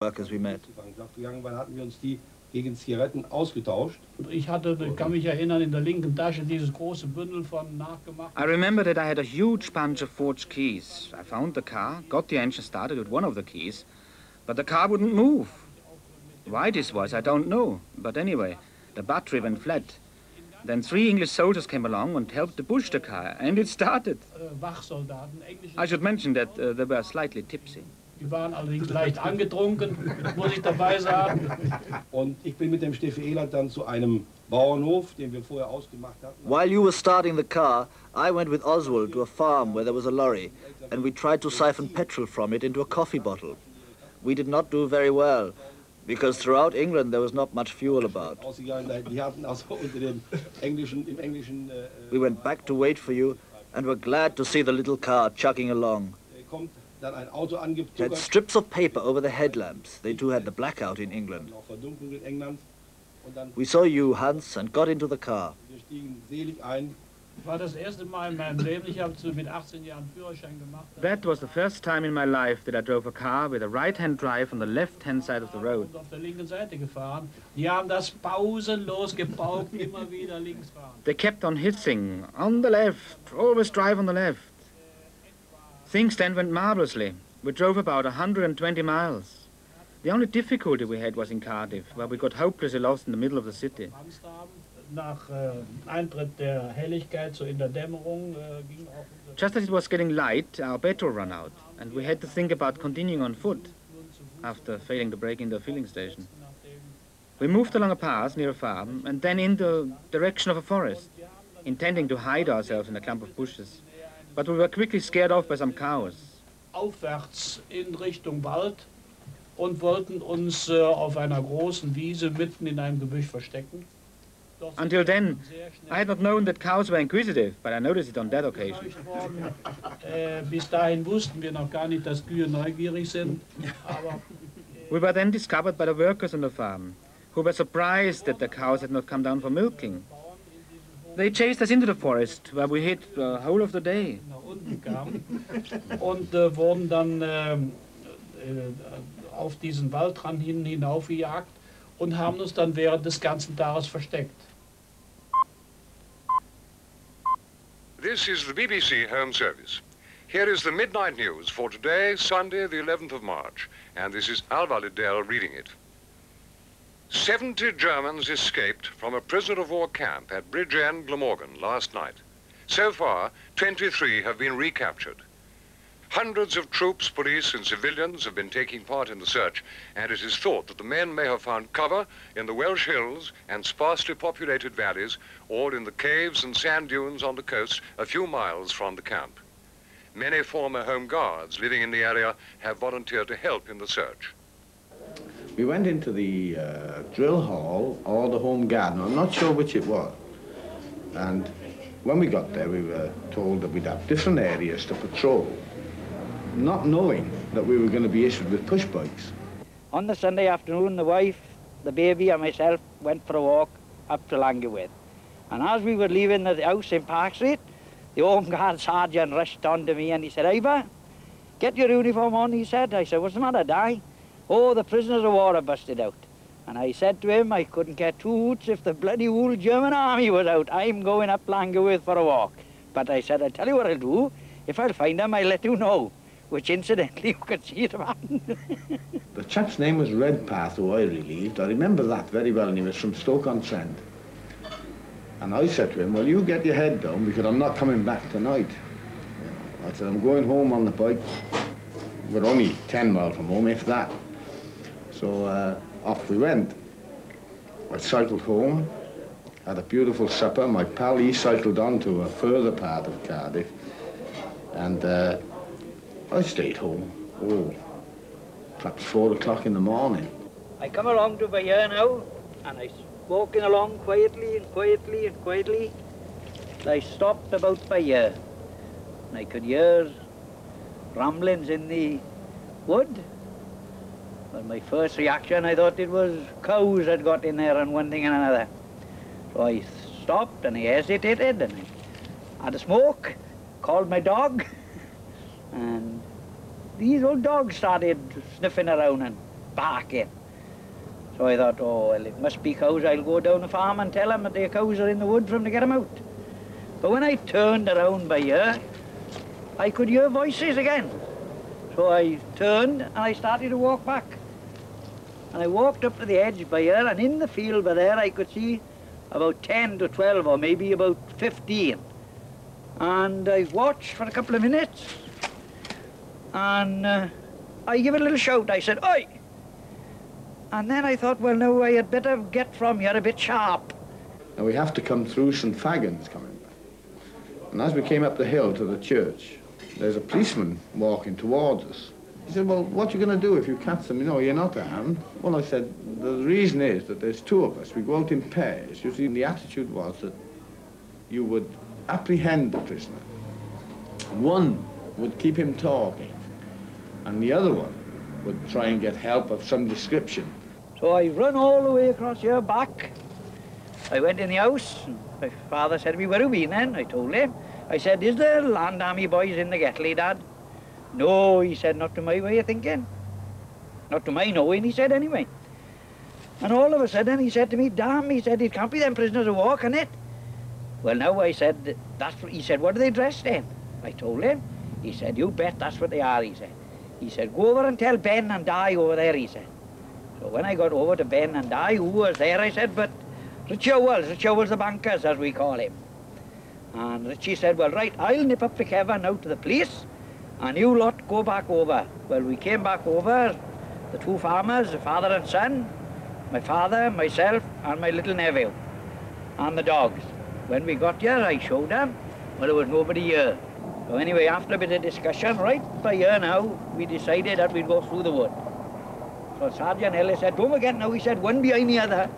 workers we met. I remember that I had a huge bunch of forged keys. I found the car, got the engine started with one of the keys, but the car wouldn't move. Why this was, I don't know. But anyway, the battery went flat. Then 3 English soldiers came along and helped to push the car, and it started. I should mention that they were slightly tipsy. Die waren allerdings leicht angetrunken, muss ich dabei sagen. Und ich bin mit dem Steffi Ehlert dann zu einem Bauernhof, den wir vorher ausgemacht hatten. While you were starting the car, I went with Oswald to a farm where there was a lorry, and we tried to siphon petrol from it into a coffee bottle. We did not do very well, because throughout England there was not much fuel about. We went back to wait for you, and were glad to see the little car chugging along. It had strips of paper over the headlamps. They too had the blackout in England. We saw you, Hans, and got into the car. That was the first time in my life that I drove a car with a right-hand drive on the left-hand side of the road. They kept on hissing, on the left, always drive on the left. Things then went marvelously. We drove about 120 miles. The only difficulty we had was in Cardiff, where we got hopelessly lost in the middle of the city. Just as it was getting light, our petrol ran out, and we had to think about continuing on foot after failing to break into a filling station. We moved along a path near a farm and then in the direction of a forest, intending to hide ourselves in a clump of bushes. But we were quickly scared off by some cows. Aufwärts in Richtung Wald und wollten uns auf einer großen Wiese mitten in einem Gebüsch verstecken. Until then, I had not known that cows were inquisitive, but I noticed it on that occasion. Bis dahin wussten wir noch gar nicht, dass Kühe neugierig sind. Aber we were then discovered by the workers on the farm, who were surprised that the cows had not come down for milking. They chased us into the forest, where we hid the whole of the day. Und wurden dann auf diesen Waldrand hinaufgejagt und haben uns dann während des ganzen Tages versteckt. This is the BBC Home Service. Here is the midnight news for today, Sunday, the 11th of March, and this is Alva Liddell reading it. 70 Germans escaped from a prisoner-of-war camp at Bridgend, Glamorgan, last night. So far, 23 have been recaptured. Hundreds of troops, police and civilians have been taking part in the search, and it is thought that the men may have found cover in the Welsh hills and sparsely populated valleys, or in the caves and sand dunes on the coast a few miles from the camp. Many former Home Guards living in the area have volunteered to help in the search. We went into the drill hall or the Home Guard, I'm not sure which it was. And when we got there, we were told that we'd have different areas to patrol, not knowing that we were going to be issued with push bikes. On the Sunday afternoon, the wife, the baby and myself went for a walk up to Langewith. And as we were leaving the house in Park Street, the Home Guard sergeant rushed on to me and he said, "Ivor, get your uniform on," he said. I said, "What's the matter, Di?" "Oh, the prisoners of war have busted out." And I said to him, I couldn't care two hoots if the bloody whole German army was out. I'm going up Langewith for a walk. But I said, "I'll tell you what I'll do. If I'll find them, I'll let you know." Which, incidentally, you could see it happen. The chap's name was Redpath, who I relieved. I remember that very well, and he was from Stoke-on-Trent. And I said to him, "Well, you get your head down, because I'm not coming back tonight." I said, "I'm going home on the bike." We're only 10 miles from home, if that. So off we went. I cycled home, had a beautiful supper. My pal, he cycled on to a further part of Cardiff. And I stayed home. Oh, perhaps 4 o'clock in the morning. I come along to Bayeux now, and I walking along quietly and quietly and quietly. I stopped about Bayeux, and I could hear ramblings in the wood. But my first reaction, I thought it was cows had got in there and one thing and another. So I stopped and I hesitated and I had a smoke, called my dog, and these old dogs started sniffing around and barking. So I thought, oh, well, it must be cows. I'll go down the farm and tell them that the cows are in the wood for them to get them out. But when I turned around by here, I could hear voices again. So I turned and I started to walk back. And I walked up to the edge by here, and in the field by there I could see about 10 to 12 or maybe about 15. And I watched for a couple of minutes, and I gave a little shout. I said, "Oi!" And then I thought, well, no, I had better get from here a bit sharp. And we have to come through St. Fagans coming back. And as we came up the hill to the church, there's a policeman walking towards us. He said, well, what are you going to do if you catch them? You know, you're not armed. Well, I said, the reason is that there's two of us. We go out in pairs. You see, the attitude was that you would apprehend the prisoner. One would keep him talking, and the other one would try and get help of some description. So I run all the way across here back. I went in the house. My father said to me, where have you been then? I told him. I said, is there Land Army boys in the Gatley, Dad? No, he said, not to my way of thinking. Not to my knowing, he said anyway. And all of a sudden he said to me, damn, he said, it can't be them prisoners of war, can it? Well, now I said, he said, what are they dressed in? I told him. He said, you bet that's what they are, he said. He said, go over and tell Ben and Di over there, he said. So when I got over to Ben and Di, who was there, I said, but Richie Howells the bankers, as we call him. And Richie said, well, right, I'll nip up to Kevin now to the police, and you lot go back over. Well, we came back over, the two farmers, the father and son, my father, myself, and my little nephew, and the dogs. When we got here, I showed them, but there was nobody here. So anyway, after a bit of discussion, right by here now, we decided that we'd go through the wood. So Sergeant Ellis said, don't forget now, he said, one behind the other,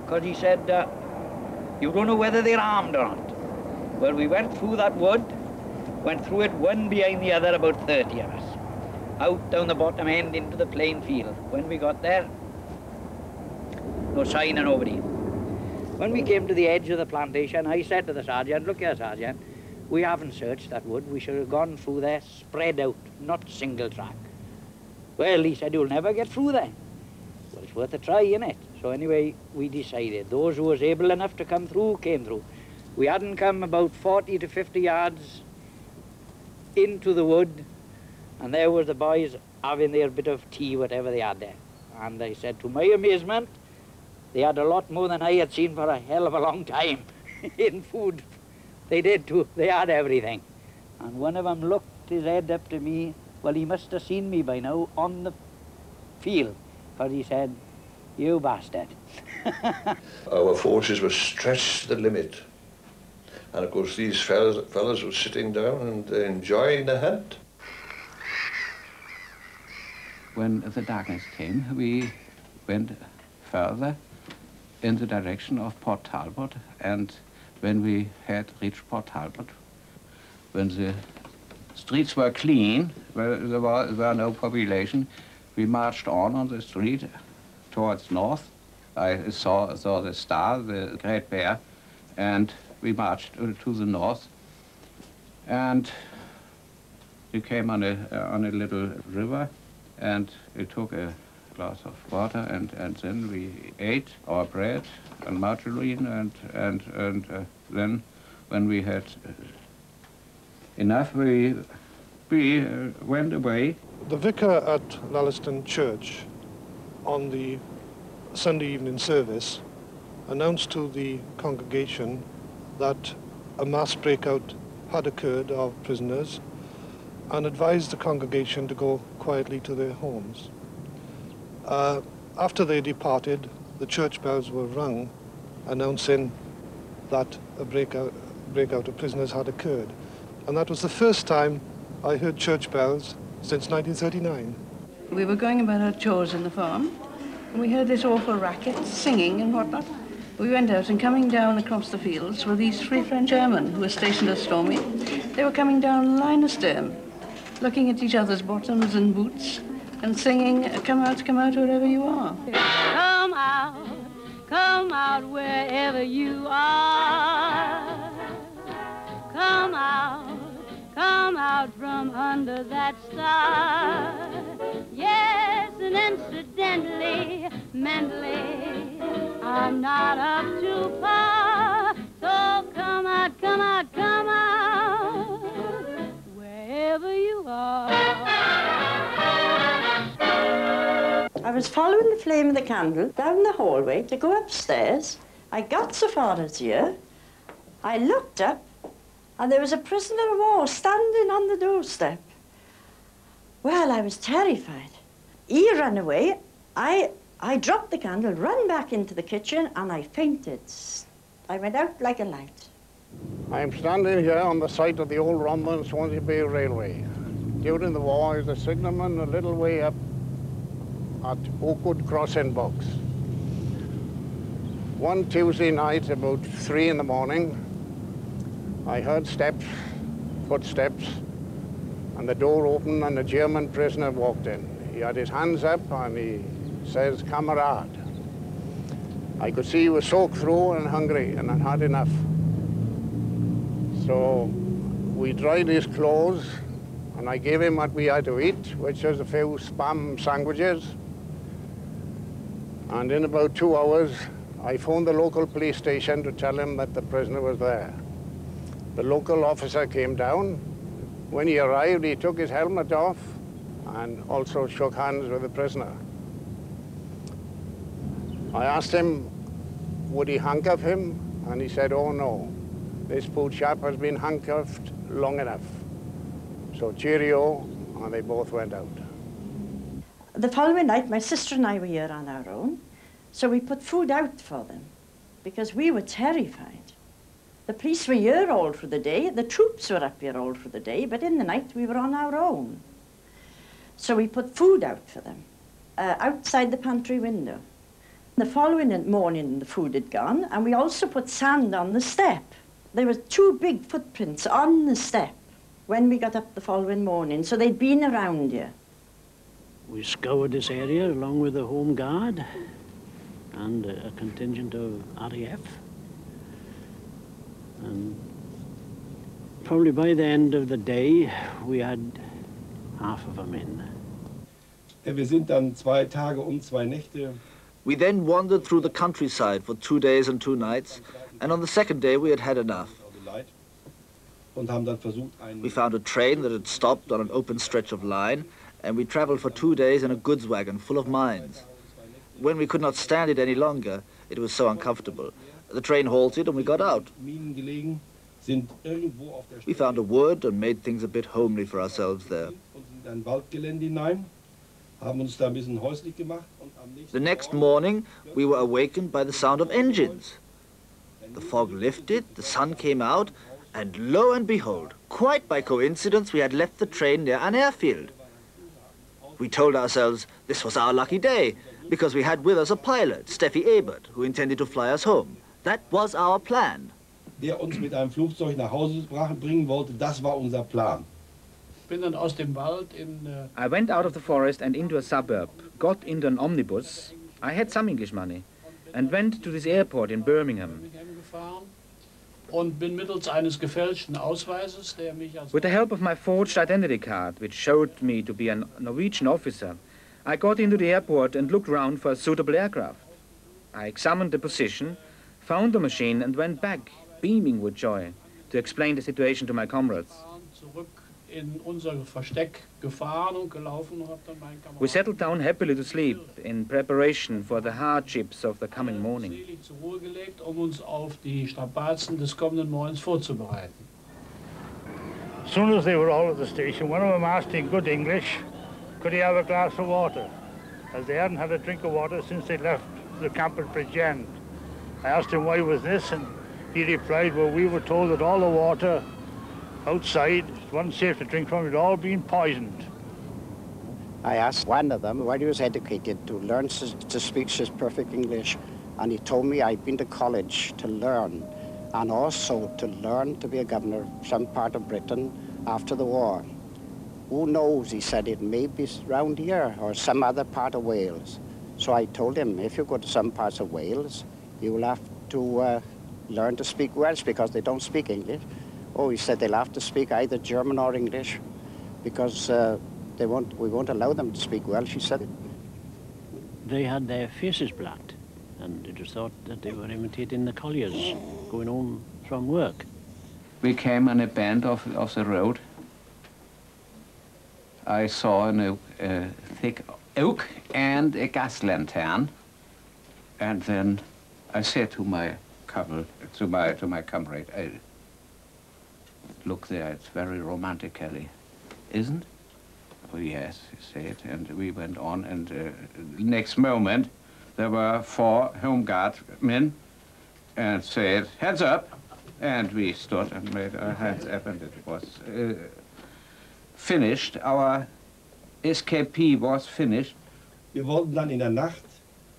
because he said, you don't know whether they're armed or not. Well, we went through that wood, went through it one behind the other, about 30 of us, out down the bottom end into the plain field. When we got there, no sign of nobody. When we came to the edge of the plantation, I said to the sergeant, look here, Sergeant, we haven't searched that wood. We should have gone through there, spread out, not single track. Well, he said, you'll never get through there. Well, it's worth a try, innit? So anyway, we decided. Those who was able enough to come through, came through. We hadn't come about 40 to 50 yards into the wood, and there was the boys having their bit of tea, whatever they had there. And they said, to my amazement, they had a lot more than I had seen for a hell of a long time in food. They did too. They had everything. And one of them looked his head up to me. Well, he must have seen me by now on the field, because he said, you bastard. Our forces were stretched to the limit. And of course these fellas were sitting down and enjoying the hunt. When the darkness came, we went further in the direction of Port Talbot, and when we had reached Port Talbot, when the streets were clean, where there were no population, we marched on the street towards north. I saw the star, the Great Bear, and we marched to the north. And we came on a little river, and we took a glass of water, and then we ate our bread and margarine, and then when we had enough, we went away. The vicar at Lalleston Church on the Sunday evening service announced to the congregation that a mass breakout had occurred of prisoners and advised the congregation to go quietly to their homes. After they departed, the church bells were rung, announcing that a breakout of prisoners had occurred. And that was the first time I heard church bells since 1939. We were going about our chores in the farm, and we heard this awful racket, singing and whatnot. We went out, and coming down across the fields were these Free French airmen who were stationed at Stormy. They were coming down line astern, looking at each other's bottoms and boots, and singing, come out wherever you are. Come out wherever you are. Come come out from under that star. Yes, and incidentally, mentally, I'm not up to par. So come out, come out, come out, wherever you are. I was following the flame of the candle down the hallway to go upstairs. I got so far as here. I looked up, and there was a prisoner of war standing on the doorstep. Well, I was terrified. He ran away. I dropped the candle, ran back into the kitchen, and I fainted. I went out like a light. I'm standing here on the site of the old Romba and Swansea Bay Railway. During the war, I was a signalman a little way up at Oakwood Crossing Box. One Tuesday night, about 3 in the morning, I heard steps, footsteps, and the door opened and a German prisoner walked in. He had his hands up and he says, "Kamerad." I could see he was soaked through and hungry and had had enough. So we dried his clothes and I gave him what we had to eat, which was a few spam sandwiches. And in about 2 hours, I phoned the local police station to tell him that the prisoner was there. The local officer came down. When he arrived, he took his helmet off and also shook hands with the prisoner. I asked him, would he handcuff him? And he said, oh no, this poor chap has been handcuffed long enough. So cheerio, and they both went out. The following night, my sister and I were here on our own, so we put food out for them because we were terrified. The police were here all through the day, the troops were up here all through the day, but in the night we were on our own. So we put food out for them, outside the pantry window. The following morning the food had gone, and we also put sand on the step. There were 2 big footprints on the step when we got up the following morning, so they'd been around here. We scoured this area along with the Home Guard and a contingent of RAF. And probably by the end of the day, we had half of them in. Wir sind dann 2 Tage und 2 Nächte. We then wandered through the countryside for 2 days and 2 nights, and on the second day we had had enough. We found a train that had stopped on an open stretch of line, and we traveled for 2 days in a goods wagon full of mines. When we could not stand it any longer, it was so uncomfortable. The train halted and we got out. We found a wood and made things a bit homely for ourselves there. The next morning, we were awakened by the sound of engines. The fog lifted, the sun came out, and lo and behold, quite by coincidence, we had left the train near an airfield. We told ourselves this was our lucky day, because we had with us a pilot, Steffi Ebert, who intended to fly us home. That was our plan. Der uns mit einem Flugzeug nach Hause bringen wollte, das war unser Plan. I went out of the forest and into a suburb, got into an omnibus. I had some English money, and went to this airport in Birmingham. Und bin mittels eines gefälschten Ausweises, der mich als With the help of my forged identity card, which showed me to be a Norwegian officer, I got into the airport and looked round for a suitable aircraft. I examined the position, found the machine, and went back, beaming with joy, to explain the situation to my comrades. zurück in unser Versteck gefahren und gelaufen und hab dann meinen Kameraden We settled down happily to sleep in preparation for the hardships of the coming morning. selig zur Ruhe gelegt, uns auf die Strapazen des kommenden Morgens vorzubereiten. As soon as they were all at the station, one of them asked in good English, could he have a glass of water, as they hadn't had a drink of water since they left the camp at Bridgend. I asked him why was this, and he replied, well, we were told that all the water outside wasn't safe to drink from, it had all been poisoned. I asked one of them why he was educated to learn to speak such perfect English, and he told me I'd been to college to learn, and also to learn to be a governor of some part of Britain after the war. Who knows, he said, it may be round here or some other part of Wales. So I told him, if you go to some parts of Wales, you will have to learn to speak Welsh because they don't speak English. Oh, he said they'll have to speak either German or English because we won't allow them to speak Welsh, he said. They had their faces blacked, and it was thought that they were imitating the colliers going home from work. We came on a bend of the road. I saw a thick oak and a gas lantern, and then I said to my couple, to my comrade, hey, look there, it's very romantic, Kelly, isn't? Oh, yes, he said, and we went on, and next moment there were 4 Home Guard men and said, hands up, and we stood and made our hands up, and it was finished. Our escapee was finished. Wir wollten dann in der Nacht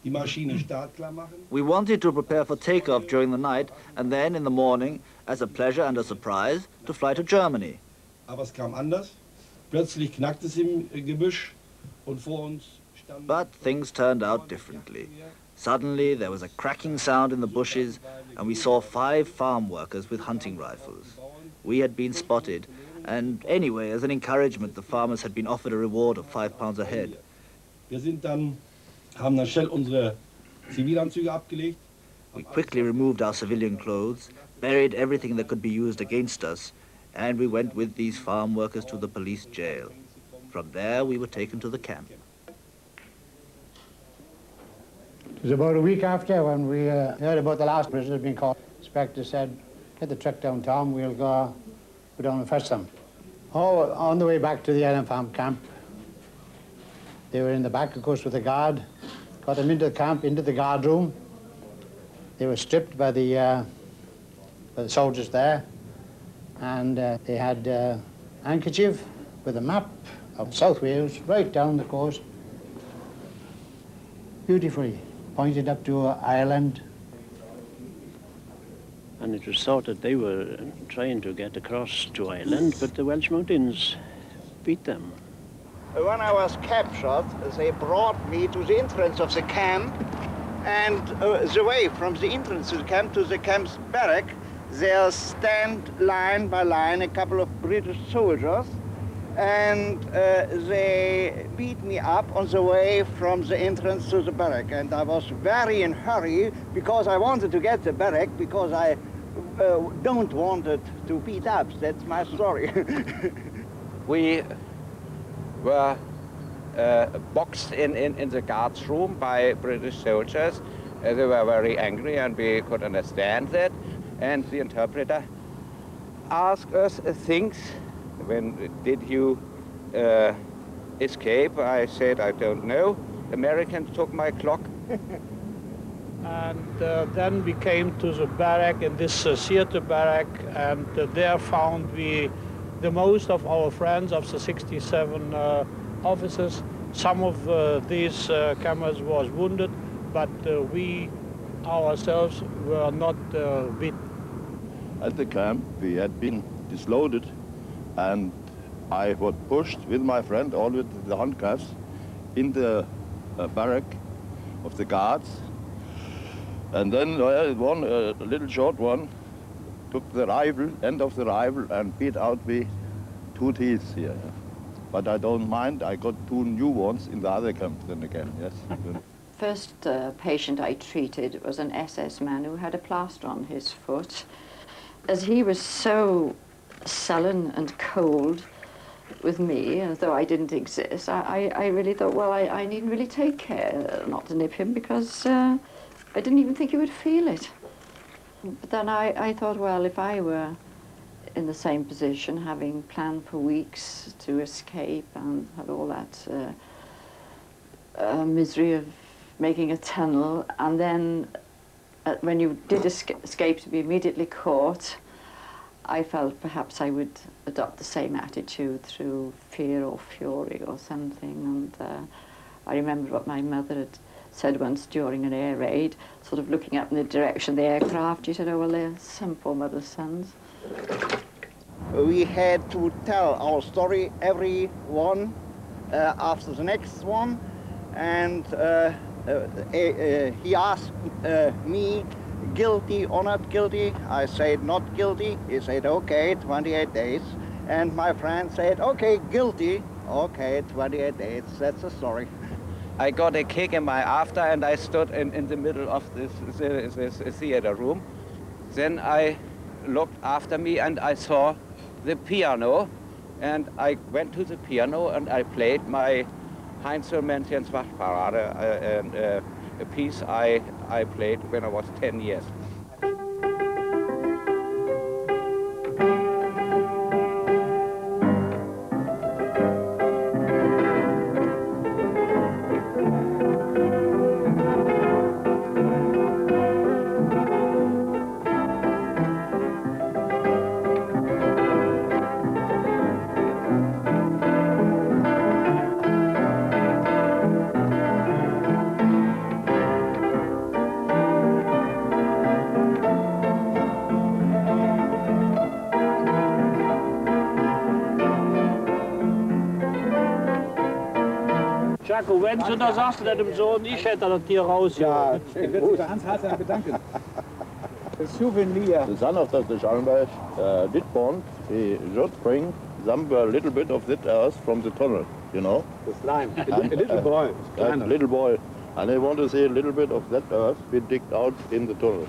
die Maschine startklar machen. We wanted to prepare for takeoff during the night and then in the morning, as a pleasure and a surprise, to fly to Germany. Aber es kam anders. Plötzlich knackte es im Gebüsch und vor uns stand... But things turned out differently. Suddenly there was a cracking sound in the bushes and we saw 5 farm workers with hunting rifles. We had been spotted, and anyway, as an encouragement, the farmers had been offered a reward of £5 a head. Wir haben dann schnell unsere Zivilanzüge abgelegt. We quickly removed our civilian clothes, buried everything that could be used against us, and we went with these farm workers to the police jail. From there, we were taken to the camp. It was about a week after when we heard about the last prisoner being caught. The inspector said, get the truck down, Tom, we'll go down and fetch them. Oh, on the way back to the Island Farm camp, they were in the back, of course, with the guard. Got them into the camp, into the guard room. They were stripped by the soldiers there. And they had a handkerchief with a map of South Wales right down the coast. Beautifully pointed up to Ireland. And it was thought that they were trying to get across to Ireland, but the Welsh Mountains beat them. When I was captured, they brought me to the entrance of the camp, and the way from the entrance to the camp to the camp's barrack, there stand line by line a couple of British soldiers, and they beat me up on the way from the entrance to the barrack. And I was very in hurry because I wanted to get the barrack because I don't want it to beat up. That's my story. We were boxed in the guards room by British soldiers. They were very angry and we could understand that. And the interpreter asked us things. When did you escape? I said, I don't know. Americans took my clock. And then we came to the barrack, in this theater barrack, and there found we the most of our friends of the 67 officers. Some of these comrades was wounded, but we ourselves were not beaten. At the camp, we had been disloaded, and I was pushed with my friend, all with the handcuffs, in the barrack of the guards. And then one, a little short one, took the rifle, end of the rifle, and beat out me 2 teeth here. But I don't mind, I got 2 new ones in the other camp then again, yes. First patient I treated was an SS man who had a plaster on his foot. As he was so sullen and cold with me, as though I didn't exist, I really thought, well, I needn't really take care not to nip him because I didn't even think he would feel it. But then I thought, well, if I were in the same position, having planned for weeks to escape and had all that misery of making a tunnel, and then when you did escape to be immediately caught, I felt perhaps I would adopt the same attitude through fear or fury or something. And I remember what my mother had said once during an air raid, sort of looking up in the direction of the aircraft. She said, oh, well, they're some poor mother's sons. We had to tell our story, every one after the next one, and he asked me guilty or not guilty? I said, not guilty. He said, okay, 28 days. And my friend said, okay, guilty. Okay, 28 days. That's the story. I got a kick in my after, and I stood in the middle of this theater room. Then I looked after me, and I saw the piano. And I went to the piano, and I played my Heinzelmännchens Wachtparade, a piece I played when I was 10 years. Jaco, wenn du das sagst, deinem Sohn, ich hätte das Tier raus. Ja, ich würde mich bei Hans Hasser bedanken. Das Souvenir. The son of Dr. Schallenberg did want, he should bring some little bit of that earth from the tunnel, you know? The slime. A little boy. A little boy. And I want to see a little bit of that earth we digged out in the tunnel.